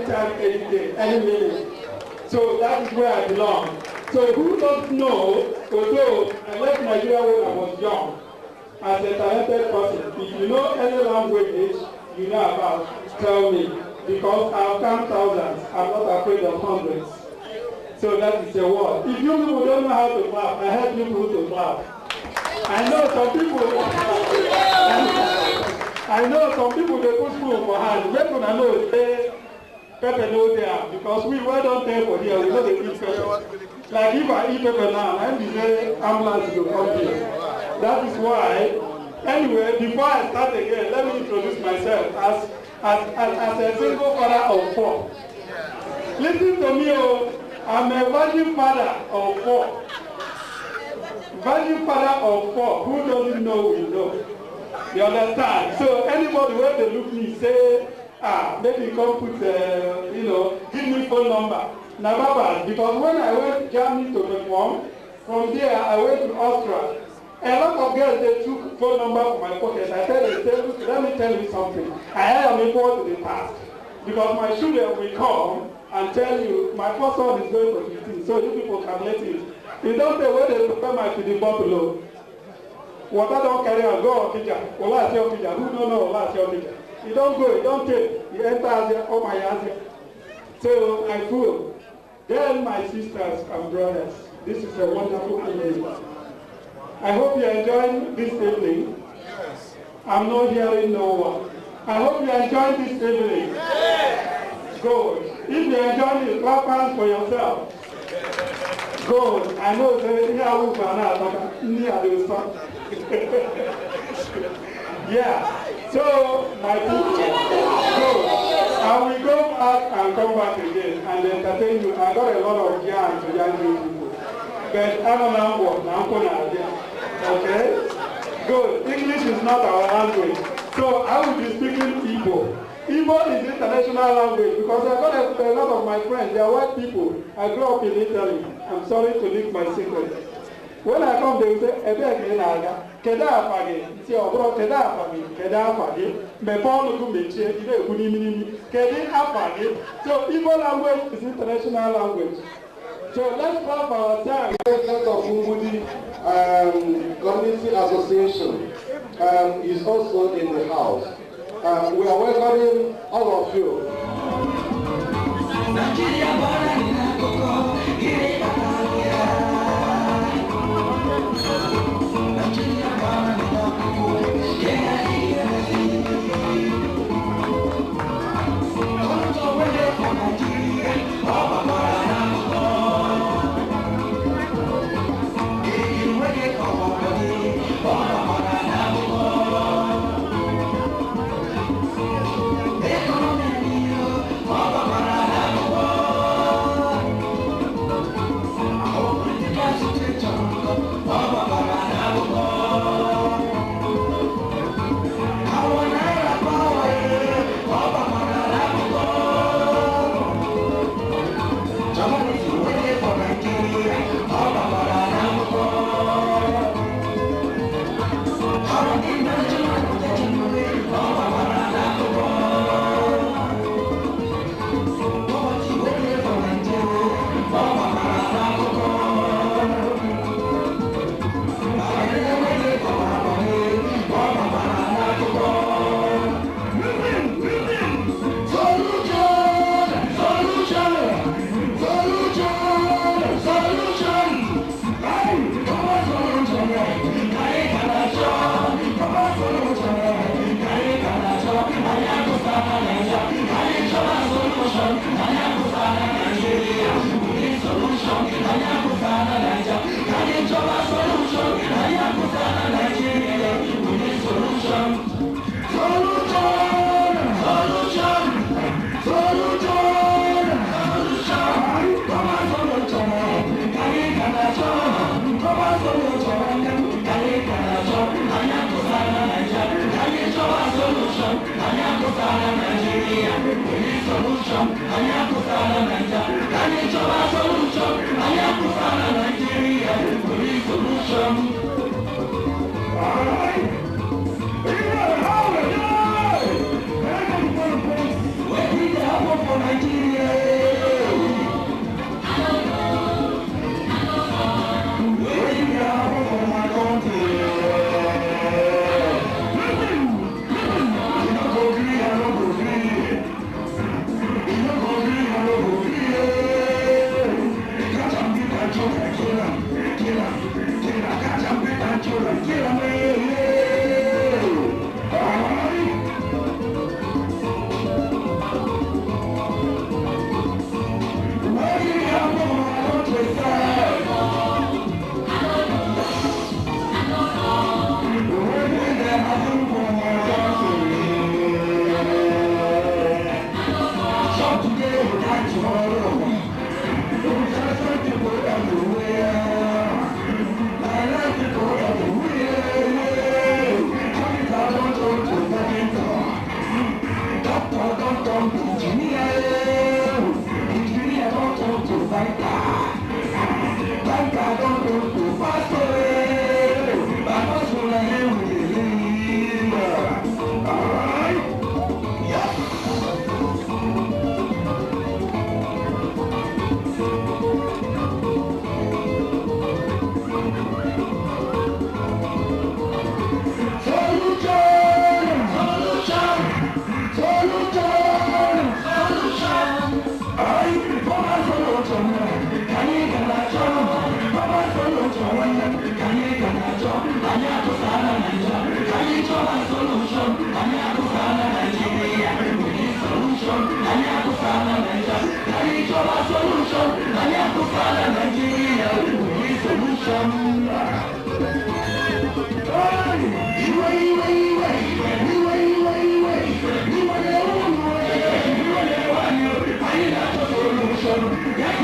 anytime, any day, any minute. So that is where I belong. So who doesn't know, although I left Nigeria when I was young, as a talented person, if you know any language you know about, tell me. Because I've come thousands, I'm not afraid of hundreds. So that is a word. If you people don't know how to clap, I help you people to clap. I know some people they put spoon for hand. Make una know say pepper no there because we don't take for here. We know they eat pepper. Like if I eat pepper now, I'm the say ambulance will come here. That is why. Anyway, before I start again, let me introduce myself as a single father of 4. Listen to me, oh, I'm a virgin father of 4. Virgin father of 4. Who doesn't know will know. You understand? So anybody where they look me say, maybe come put, give me phone number. Now, Baba, because when I went to Germany to perform, from there I went to Austria. A lot of girls, they took phone number from my pocket. I said, let me tell you something. I am equal to the past. Because my children will come and tell you, my first son is going to 15, so you people can let him. You don't say when they prepare my feeding buffalo. Water don't carry on, go on Pija. Ola Asio Pija. Who don't know Ola Asio Pija? You don't go, you don't take. You enter Asia, oh my Asia. So I feel. Then my sisters and brothers, this is a wonderful evening. I hope you're enjoying this evening. Yes. I'm not hearing no one. I hope you're enjoying this evening. Yes. Good. If you're enjoying it, clap hands for yourself. Good. I know here we start. Yeah. So my people, good. I will go back and come back again and entertain you. I got a lot of yarn to yarn you people. But I'm not going to okay? Good. English is not our language. So I will be speaking Igbo. Igbo is international language because I got a lot of my friends, they are white people. I grew up in Italy. I'm sorry to leak my secret. When I come, they will say, Ebe Naga, Keda Afagi, see, Obro, Keda Afagi, Keda Afagi, Mepon Kumichi, Kedi Afagi. So Igbo language is international language. So let's clap our time. President of Comunity Community Association is also in the house. We are welcoming all of you. for Nigeria. Where you are for my country. You don't go green, I don't go green. You don't go green, I don't go green. Catch and beat and kill him, kill him, kill him, kill him. Catch and beat and kill him, kill him. Yeah.